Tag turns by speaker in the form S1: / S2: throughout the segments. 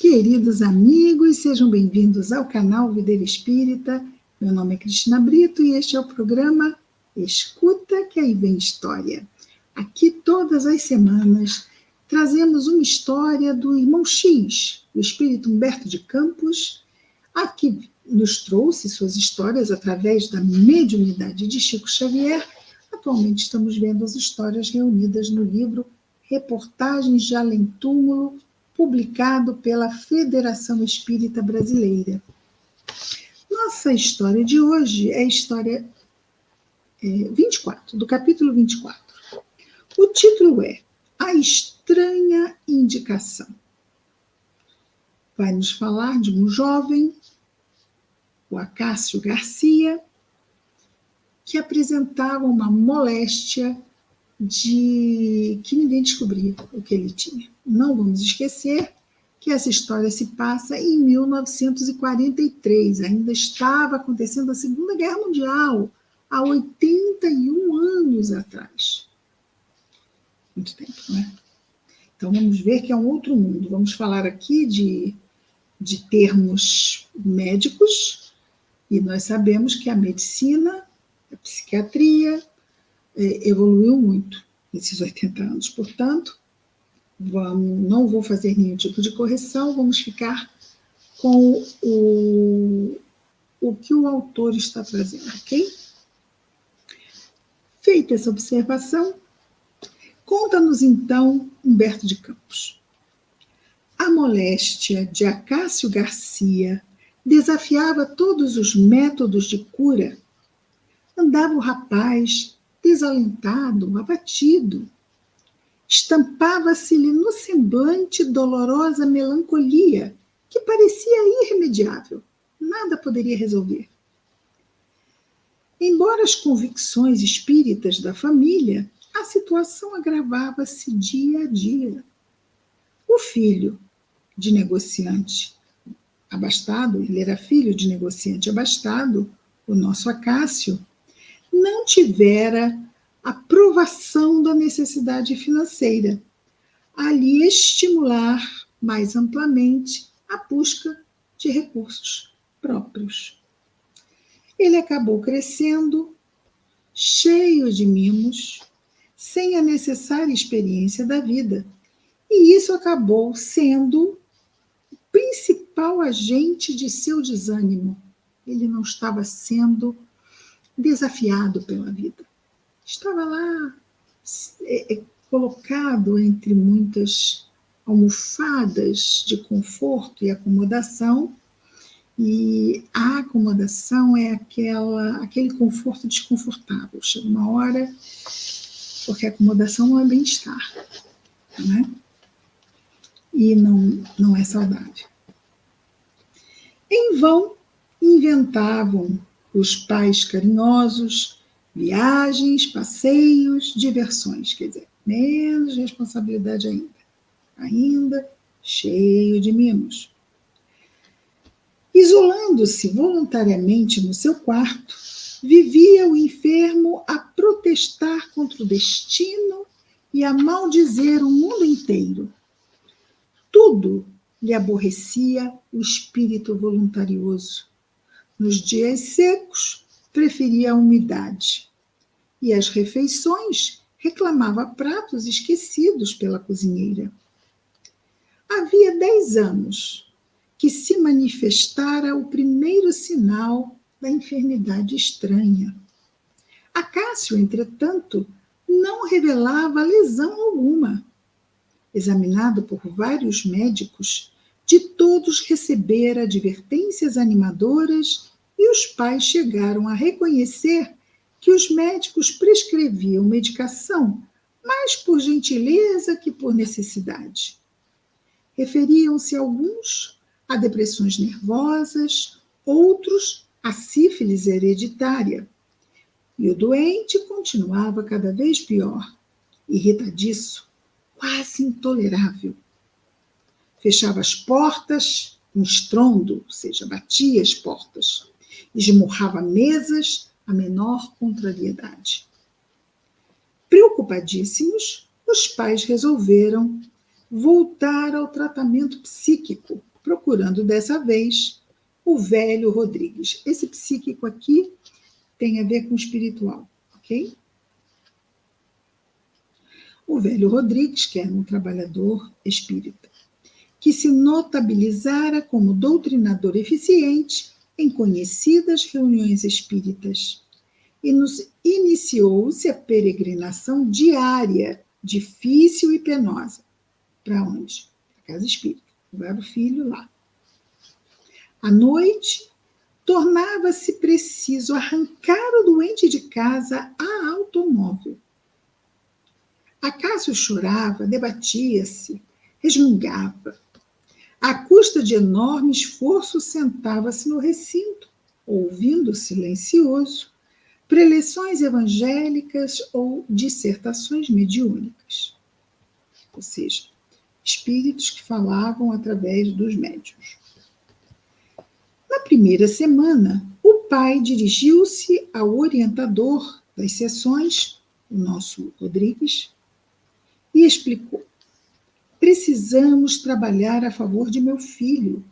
S1: Queridos amigos, sejam bem-vindos ao canal Videira Espírita. Meu nome é Cristina Brito e este é o programa Escuta que aí vem história. Aqui todas as semanas trazemos uma história do irmão X, o espírito Humberto de Campos, que nos trouxe suas histórias através da mediunidade de Chico Xavier. Atualmente estamos vendo as histórias reunidas no livro Reportagens de Além-Túmulo, publicado pela Federação Espírita Brasileira. Nossa história de hoje é a história 24, do capítulo 24. O título é A Estranha Indicação. Vai nos falar de um jovem, o Acácio Garcia, que apresentava uma moléstia que ninguém descobria o que ele tinha. Não vamos esquecer que essa história se passa em 1943, ainda estava acontecendo a Segunda Guerra Mundial, há 81 anos atrás. Muito tempo, né? Então vamos ver que é um outro mundo. Vamos falar aqui de termos médicos, e nós sabemos que a medicina, a psiquiatria, evoluiu muito nesses 80 anos. Portanto, não vou fazer nenhum tipo de correção, vamos ficar com o que o autor está trazendo, ok? Feita essa observação, conta-nos então Humberto de Campos. A moléstia de Acácio Garcia desafiava todos os métodos de cura. Andava o rapaz desalentado, abatido. Estampava-se-lhe no semblante dolorosa melancolia, que parecia irremediável. Nada poderia resolver. Embora as convicções espíritas da família, a situação agravava-se dia a dia. O filho de negociante abastado, ele era filho de negociante abastado, o nosso Acácio, não tivera aprovação da necessidade financeira, a lhe estimular mais amplamente a busca de recursos próprios. Ele acabou crescendo, cheio de mimos, sem a necessária experiência da vida, e isso acabou sendo o principal agente de seu desânimo. Ele não estava sendo desafiado pela vida. Estava lá colocado entre muitas almofadas de conforto e acomodação, e a acomodação é aquele conforto desconfortável. Chega uma hora, porque a acomodação não é bem-estar, né? E não é saudável. Em vão, inventavam os pais carinhosos viagens, passeios, diversões, quer dizer, menos responsabilidade ainda cheio de mimos. Isolando-se voluntariamente no seu quarto, vivia o enfermo a protestar contra o destino e a maldizer o mundo inteiro. Tudo lhe aborrecia o espírito voluntarioso. Nos dias secos, preferia a umidade. E as refeições reclamava pratos esquecidos pela cozinheira. Havia 10 anos que se manifestara o primeiro sinal da enfermidade estranha. Acácio, entretanto, não revelava lesão alguma. Examinado por vários médicos, de todos recebera advertências animadoras, e os pais chegaram a reconhecer que os médicos prescreviam medicação mais por gentileza que por necessidade. Referiam-se alguns a depressões nervosas, outros a sífilis hereditária. E o doente continuava cada vez pior, irritadiço, quase intolerável. Fechava as portas, um estrondo, ou seja, batia as portas, esmurrava mesas, a menor contrariedade. Preocupadíssimos, os pais resolveram voltar ao tratamento psíquico, procurando dessa vez o velho Rodrigues. Esse psíquico aqui tem a ver com o espiritual, ok? O velho Rodrigues, que era um trabalhador espírita, que se notabilizara como doutrinador eficiente em conhecidas reuniões espíritas, e nos iniciou-se a peregrinação diária, difícil e penosa. Para onde? Para a casa espírita. Levar o filho lá. À noite, tornava-se preciso arrancar o doente de casa a automóvel. Acácio chorava, debatia-se, resmungava. À custa de enorme esforço, sentava-se no recinto, ouvindo silencioso preleções evangélicas ou dissertações mediúnicas. Ou seja, espíritos que falavam através dos médiuns. Na primeira semana, o pai dirigiu-se ao orientador das sessões, o nosso Rodrigues, e explicou: precisamos trabalhar a favor de meu filho.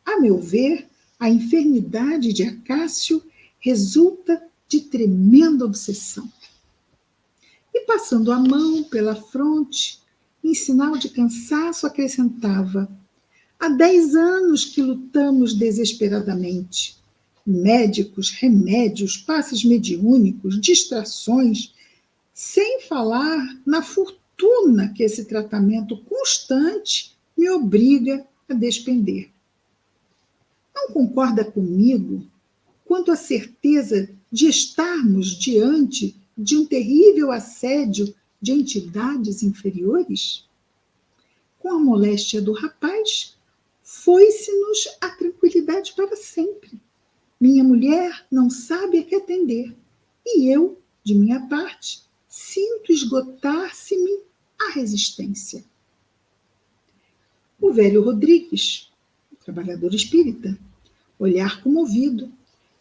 S1: A meu ver, a enfermidade de Acácio resulta de tremenda obsessão. E passando a mão pela fronte, em sinal de cansaço, acrescentava: há 10 anos que lutamos desesperadamente. Médicos, remédios, passes mediúnicos, distrações, sem falar na fortuna que esse tratamento constante me obriga a despender. Não concorda comigo quanto à certeza de estarmos diante de um terrível assédio de entidades inferiores? Com a moléstia do rapaz, foi-se-nos a tranquilidade para sempre. Minha mulher não sabe a que atender, e eu, de minha parte, sinto esgotar-se-me a resistência. O velho Rodrigues, trabalhador espírita, olhar comovido,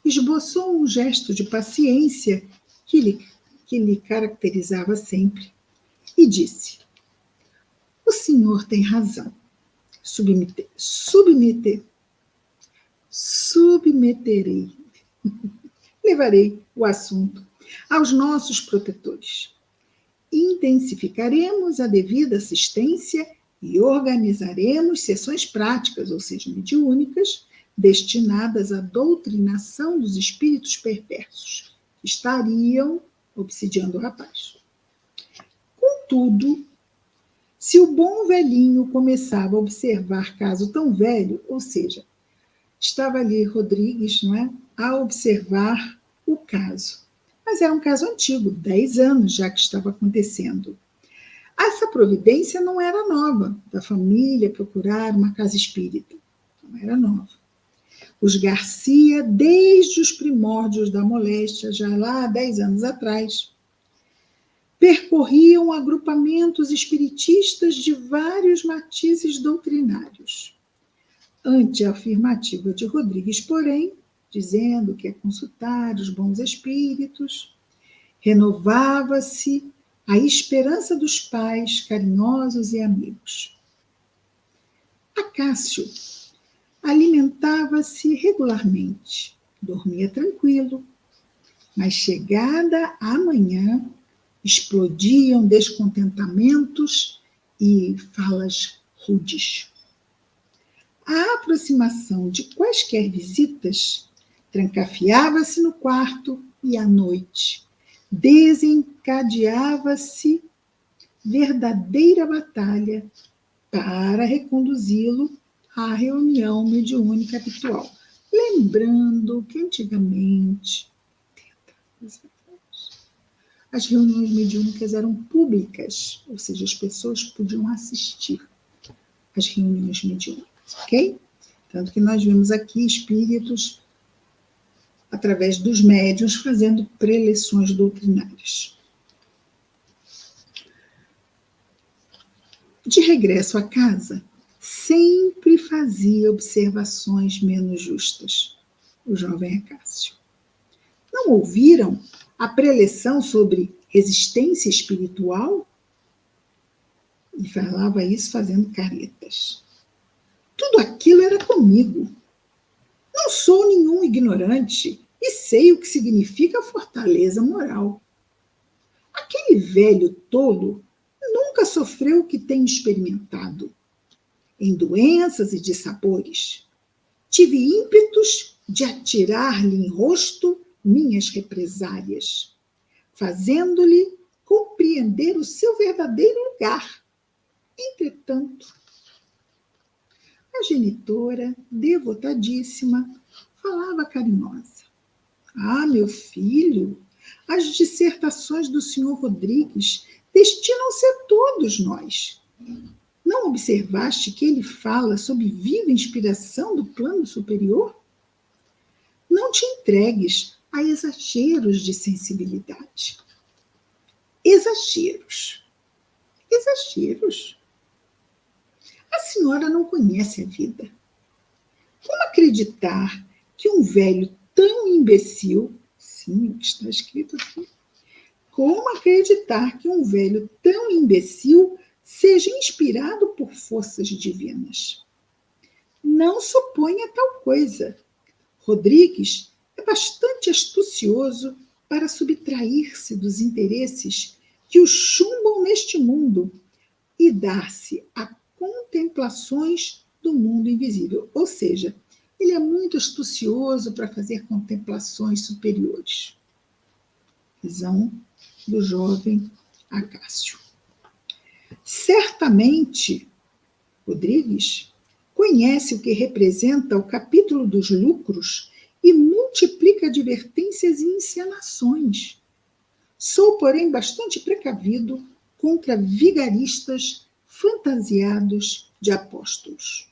S1: esboçou um gesto de paciência que lhe caracterizava sempre e disse: o senhor tem razão. Submeterei, levarei o assunto aos nossos protetores. Intensificaremos a devida assistência e organizaremos sessões práticas, ou seja, mediúnicas, destinadas à doutrinação dos espíritos perversos, que estariam obsidiando o rapaz. Contudo, se o bom velhinho começava a observar caso tão velho, ou seja, estava ali Rodrigues, não é, a observar o caso. Mas era um caso antigo, 10 anos já que estava acontecendo. Essa providência não era nova, da família procurar uma casa espírita. Não era nova. Os Garcia, desde os primórdios da moléstia, já lá há 10 anos atrás, percorriam agrupamentos espiritistas de vários matizes doutrinários. Ante a afirmativa de Rodrigues, porém, dizendo que é consultar os bons espíritos, renovava-se a esperança dos pais carinhosos e amigos. Acácio alimentava-se regularmente, dormia tranquilo, mas chegada a manhã, explodiam descontentamentos e falas rudes. A aproximação de quaisquer visitas trancafiava-se no quarto e à noite desencadeava-se verdadeira batalha para reconduzi-lo à reunião mediúnica habitual. Lembrando que antigamente as reuniões mediúnicas eram públicas, ou seja, as pessoas podiam assistir às reuniões mediúnicas, ok? Tanto que nós vimos aqui espíritos, através dos médiuns, fazendo preleções doutrinárias. De regresso à casa, sempre fazia observações menos justas, o jovem Acácio. Não ouviram a preleção sobre resistência espiritual? E falava isso fazendo caretas. Tudo aquilo era comigo. Não sou nenhum ignorante e sei o que significa fortaleza moral. Aquele velho tolo nunca sofreu o que tenho experimentado em doenças e dissabores. Tive ímpetos de atirar-lhe em rosto minhas represálias, fazendo-lhe compreender o seu verdadeiro lugar. Entretanto, a genitora, devotadíssima, falava carinhosa. Ah, meu filho, as dissertações do senhor Rodrigues destinam-se a todos nós. Não observaste que ele fala sob viva inspiração do plano superior? Não te entregues a exageros de sensibilidade. Exageros. Exageros. A senhora não conhece a vida. Como acreditar que um velho tão imbecil, sim, o que está escrito aqui, como acreditar que um velho tão imbecil seja inspirado por forças divinas? Não suponha tal coisa. Rodrigues é bastante astucioso para subtrair-se dos interesses que o chumbam neste mundo e dar-se a contemplações do mundo invisível. Ou seja, ele é muito astucioso para fazer contemplações superiores. Visão do jovem Acácio. Certamente, Rodrigues conhece o que representa o capítulo dos lucros e multiplica advertências e encenações. Sou, porém, bastante precavido contra vigaristas fantasiados de apóstolos.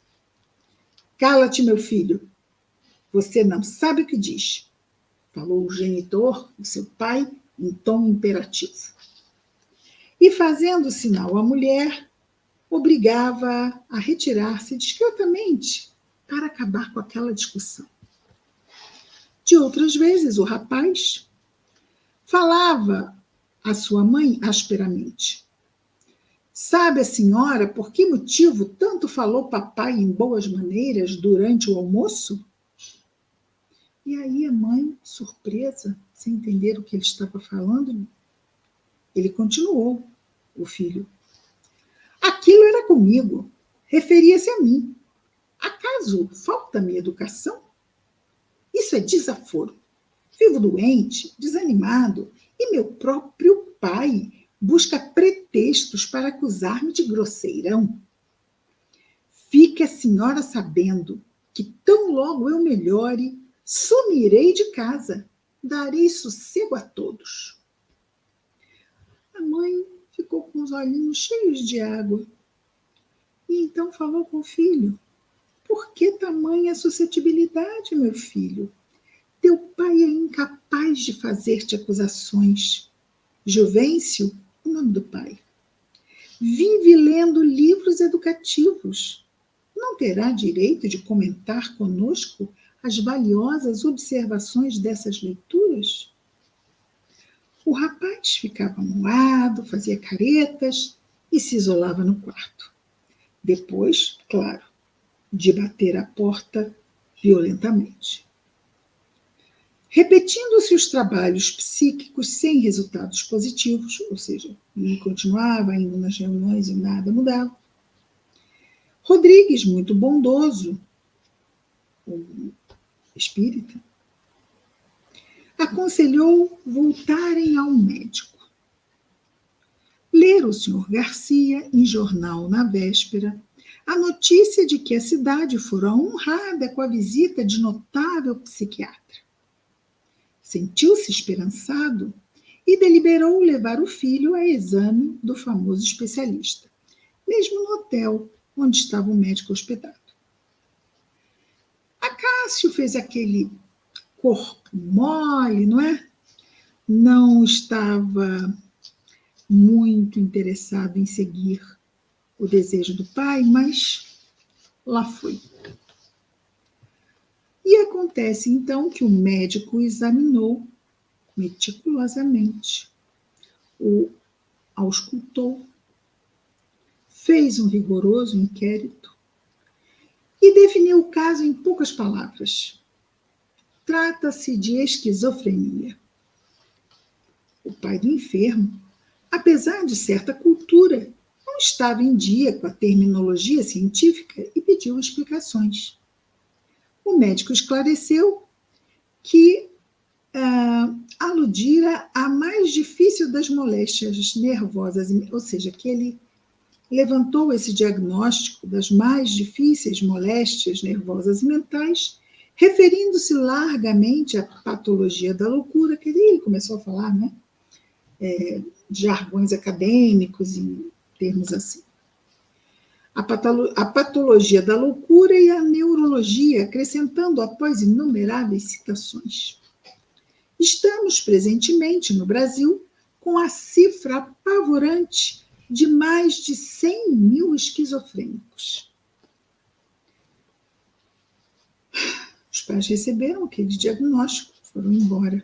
S1: Cala-te, meu filho. Você não sabe o que diz, falou o genitor, o seu pai, em tom imperativo. E, fazendo sinal à mulher, obrigava-a a retirar-se discretamente para acabar com aquela discussão. De outras vezes, o rapaz falava à sua mãe asperamente. Sabe a senhora por que motivo tanto falou papai em boas maneiras durante o almoço? E aí a mãe, surpresa, sem entender o que ele estava falando, ele continuou, o filho. Aquilo era comigo, referia-se a mim. Acaso falta-me educação? Isso é desaforo. Vivo doente, desanimado, e meu próprio pai busca pretextos para acusar-me de grosseirão. Fique a senhora sabendo que tão logo eu melhore, sumirei de casa, darei sossego a todos. A mãe ficou com os olhinhos cheios de água e então falou com o filho. Por que tamanha suscetibilidade, meu filho? Teu pai é incapaz de fazer-te acusações. Juvêncio, o nome do pai, vive lendo livros educativos. Não terá direito de comentar conosco as valiosas observações dessas leituras? O rapaz ficava moado, fazia caretas e se isolava no quarto. Depois, claro, de bater a porta violentamente. Repetindo-se os trabalhos psíquicos sem resultados positivos, ou seja, ele continuava indo nas reuniões e nada mudava. Rodrigues, muito bondoso, o espírita, aconselhou voltarem ao médico. Ler o Sr. Garcia, em jornal na véspera, a notícia de que a cidade fora honrada com a visita de notável psiquiatra. Sentiu-se esperançado e deliberou levar o filho a exame do famoso especialista, mesmo no hotel onde estava o médico hospedado. Acácio fez aquele corpo mole, não é? Não estava muito interessado em seguir o desejo do pai, mas lá foi. E acontece, então, que o médico examinou meticulosamente, o auscultou, fez um rigoroso inquérito e definiu o caso em poucas palavras. Trata-se de esquizofrenia. O pai do enfermo, apesar de certa cultura, não estava em dia com a terminologia científica e pediu explicações. O médico esclareceu que aludira à mais difícil das moléstias nervosas, ou seja, que ele levantou esse diagnóstico das mais difíceis moléstias nervosas e mentais, referindo-se largamente à patologia da loucura, que ele começou a falar, né? De jargões acadêmicos, em termos assim. A patologia da loucura e a neurologia, acrescentando após inumeráveis citações. Estamos presentemente no Brasil com a cifra apavorante de mais de 100 mil esquizofrênicos. Os pais receberam aquele diagnóstico, foram embora.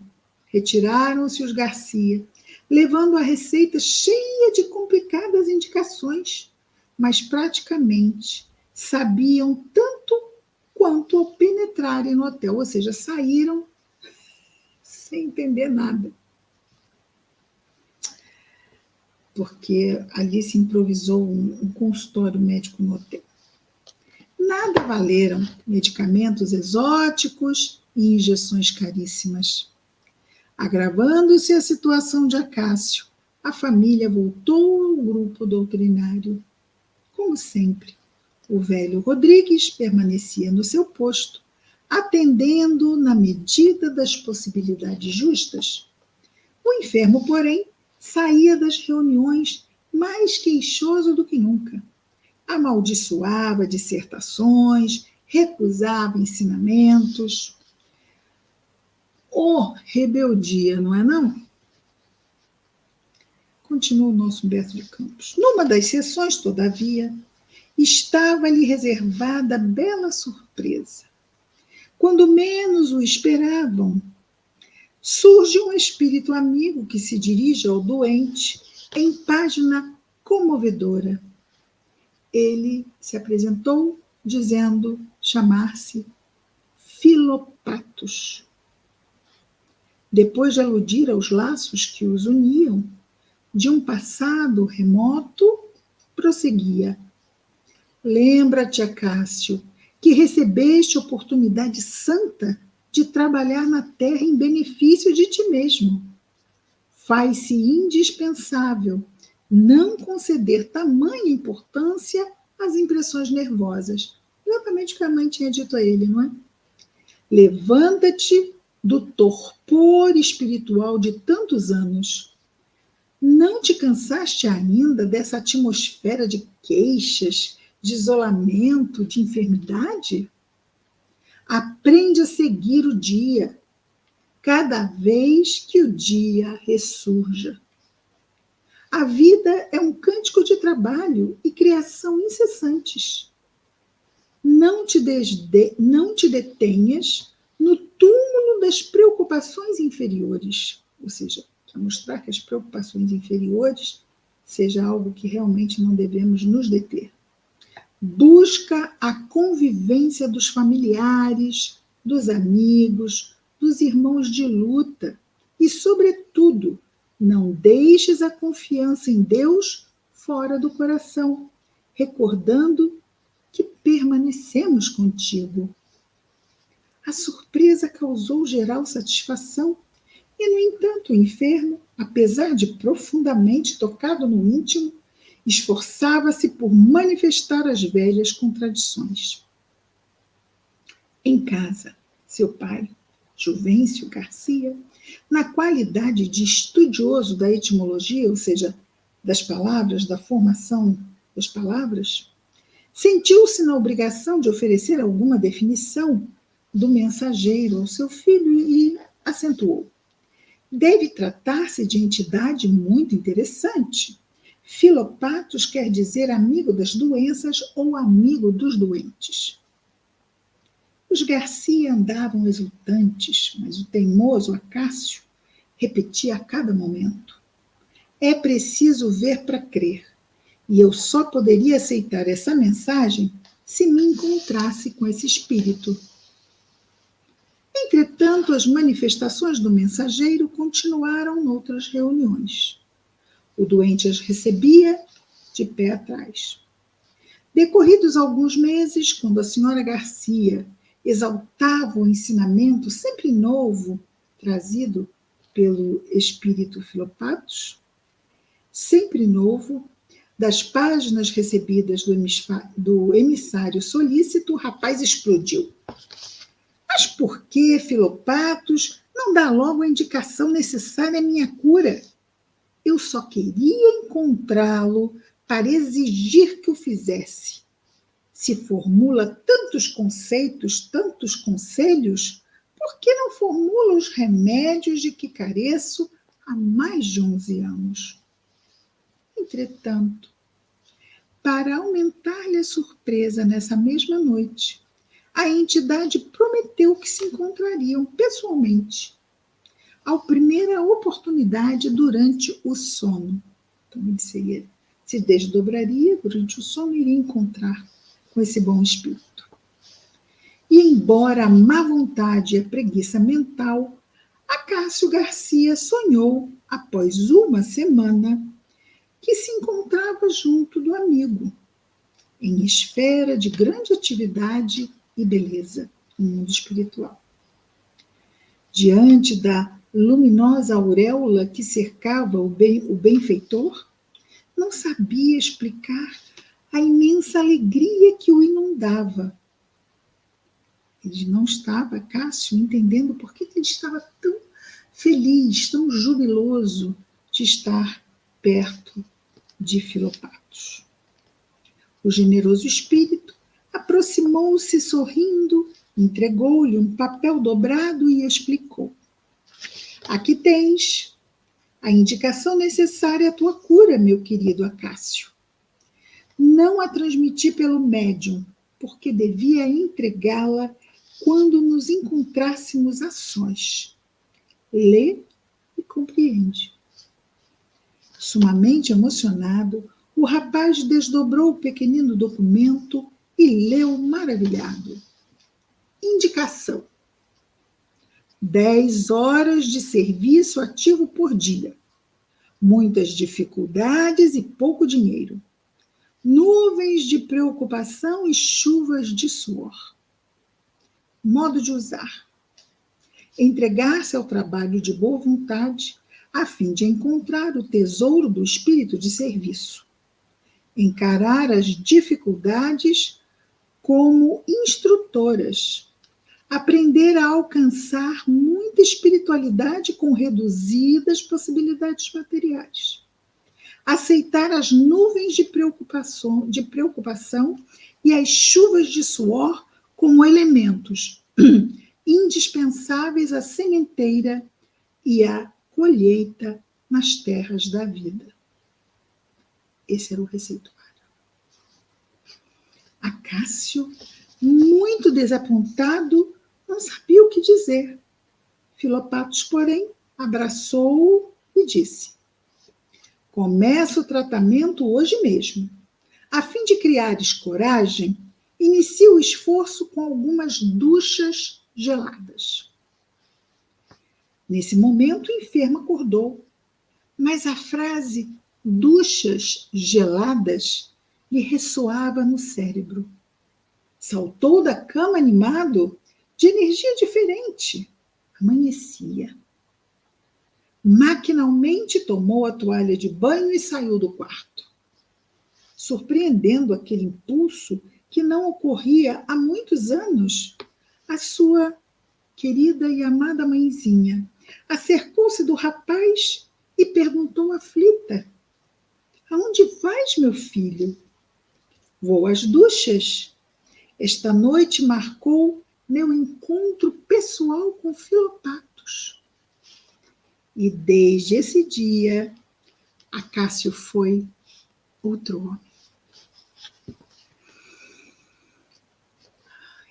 S1: Retiraram-se os Garcia, levando a receita cheia de complicadas indicações, mas praticamente sabiam tanto quanto ao penetrarem no hotel, ou seja, saíram sem entender nada. Porque ali se improvisou um consultório médico no hotel. Nada valeram medicamentos exóticos e injeções caríssimas. Agravando-se a situação de Acácio, a família voltou ao grupo doutrinário. Como sempre, o velho Rodrigues permanecia no seu posto, atendendo na medida das possibilidades justas. O enfermo, porém, saía das reuniões mais queixoso do que nunca. Amaldiçoava dissertações, recusava ensinamentos. Oh, rebeldia, não é não? Continua o nosso Humberto de Campos. Numa das sessões, todavia, estava-lhe reservada bela surpresa. Quando menos o esperavam, surge um espírito amigo que se dirige ao doente em página comovedora. Ele se apresentou dizendo chamar-se Filopatos. Depois de aludir aos laços que os uniam, de um passado remoto, prosseguia. Lembra-te, Acácio, que recebeste oportunidade santa de trabalhar na terra em benefício de ti mesmo. Faz-se indispensável não conceder tamanha importância às impressões nervosas. Exatamente o que a mãe tinha dito a ele, não é? Levanta-te do torpor espiritual de tantos anos. Não te cansaste ainda dessa atmosfera de queixas, de isolamento, de enfermidade? Aprende a seguir o dia, cada vez que o dia ressurja. A vida é um cântico de trabalho e criação incessantes. Não te detenhas no túmulo das preocupações inferiores, ou seja, para mostrar que as preocupações inferiores seja algo que realmente não devemos nos deter. Busca a convivência dos familiares, dos amigos, dos irmãos de luta e, sobretudo, não deixes a confiança em Deus fora do coração, recordando que permanecemos contigo. A surpresa causou geral satisfação e, no entanto, o enfermo, apesar de profundamente tocado no íntimo, esforçava-se por manifestar as velhas contradições. Em casa, seu pai, Juvencio Garcia, na qualidade de estudioso da etimologia, ou seja, das palavras, da formação das palavras, sentiu-se na obrigação de oferecer alguma definição do mensageiro ao seu filho e acentuou. Deve tratar-se de entidade muito interessante. Filopatos quer dizer amigo das doenças ou amigo dos doentes. Os Garcia andavam exultantes, mas o teimoso Acácio repetia a cada momento. É preciso ver para crer, e eu só poderia aceitar essa mensagem se me encontrasse com esse espírito. Entretanto, as manifestações do mensageiro continuaram noutras reuniões. O doente as recebia de pé atrás. Decorridos alguns meses, quando a senhora Garcia exaltava o ensinamento sempre novo trazido pelo espírito Filopatos, sempre novo, das páginas recebidas do emissário solícito, o rapaz explodiu. Mas por que, Filopatos, não dá logo a indicação necessária à minha cura? Eu só queria encontrá-lo para exigir que o fizesse. Se formula tantos conceitos, tantos conselhos, por que não formula os remédios de que careço há mais de 11 anos? Entretanto, para aumentar-lhe a surpresa nessa mesma noite, a entidade prometeu que se encontrariam pessoalmente, à primeira oportunidade durante o sono. Então, ele se desdobraria durante o sono e iria encontrar com esse bom espírito. E embora a má vontade e a preguiça mental, Acácio Garcia sonhou, após uma semana, que se encontrava junto do amigo, em esfera de grande atividade e beleza no mundo espiritual. Diante da luminosa auréola que cercava o benfeitor, não sabia explicar a imensa alegria que o inundava. Ele não estava, Cássio, entendendo por que ele estava tão feliz, tão jubiloso de estar perto de Filopatos. O generoso espírito aproximou-se sorrindo, entregou-lhe um papel dobrado e explicou: aqui tens a indicação necessária à tua cura, meu querido Acácio. Não a transmiti pelo médium, porque devia entregá-la quando nos encontrássemos a sós. Lê e compreende. Sumamente emocionado, o rapaz desdobrou o pequenino documento e leu maravilhado. Indicação: 10 horas de serviço ativo por dia. Muitas dificuldades e pouco dinheiro. Nuvens de preocupação e chuvas de suor. Modo de usar: entregar-se ao trabalho de boa vontade, a fim de encontrar o tesouro do espírito de serviço. Encarar as dificuldades como instrutoras. Aprender a alcançar muita espiritualidade com reduzidas possibilidades materiais. Aceitar as nuvens de preocupação e as chuvas de suor como elementos indispensáveis à sementeira e à colheita nas terras da vida. Esse era o receituário. Acácio, muito desapontado, não sabia o que dizer. Filopatos, porém, abraçou-o e disse: começa o tratamento hoje mesmo. A fim de criares coragem, inicie o esforço com algumas duchas geladas. Nesse momento, o enfermo acordou, mas a frase duchas geladas lhe ressoava no cérebro. Saltou da cama animado, de energia diferente. Amanhecia. Maquinalmente tomou a toalha de banho e saiu do quarto, surpreendendo aquele impulso que não ocorria há muitos anos. A sua querida e amada mãezinha acercou-se do rapaz e perguntou aflita: aonde vais, meu filho? Vou às duchas. Esta noite marcou meu encontro pessoal com Filopatos. E desde esse dia, Acácio foi outro homem.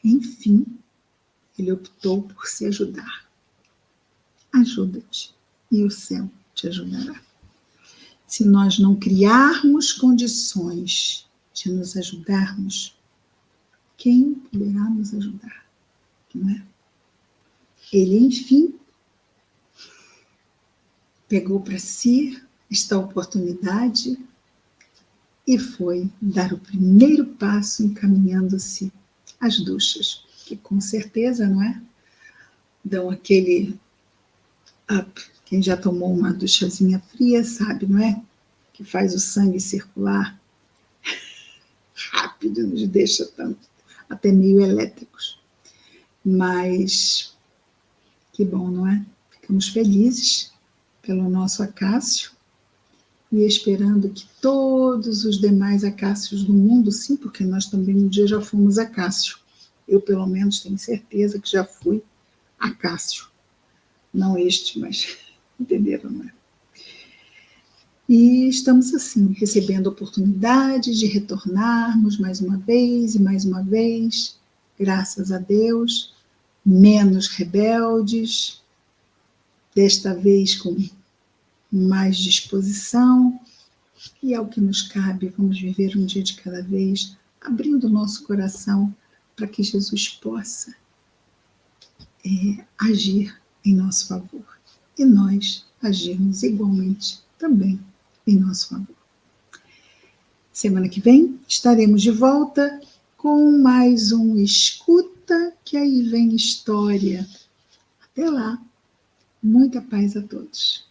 S1: Enfim, ele optou por se ajudar. Ajuda-te e o céu te ajudará. Se nós não criarmos condições de nos ajudarmos, quem poderá nos ajudar? Não é? Ele, enfim, pegou para si esta oportunidade e foi dar o primeiro passo encaminhando-se às duchas, que com certeza, não é? Dão aquele up. Quem já tomou uma duchazinha fria sabe, não é? Que faz o sangue circular rápido, nos deixa tanto, até meio elétricos. Mas que bom, não é? Ficamos felizes pelo nosso Acácio e esperando que todos os demais Acácios do mundo, sim, porque nós também um dia já fomos Acácio. Eu, pelo menos, tenho certeza que já fui Acácio. Não este, mas entenderam, não é? E estamos assim, recebendo a oportunidade de retornarmos mais uma vez e mais uma vez, graças a Deus, menos rebeldes, desta vez com mais disposição, e ao que nos cabe, vamos viver um dia de cada vez, abrindo o nosso coração para que Jesus possa agir em nosso favor. E nós agirmos igualmente também em nosso favor. Semana que vem estaremos de volta com mais um Escuta, que aí vem história. Até lá, muita paz a todos.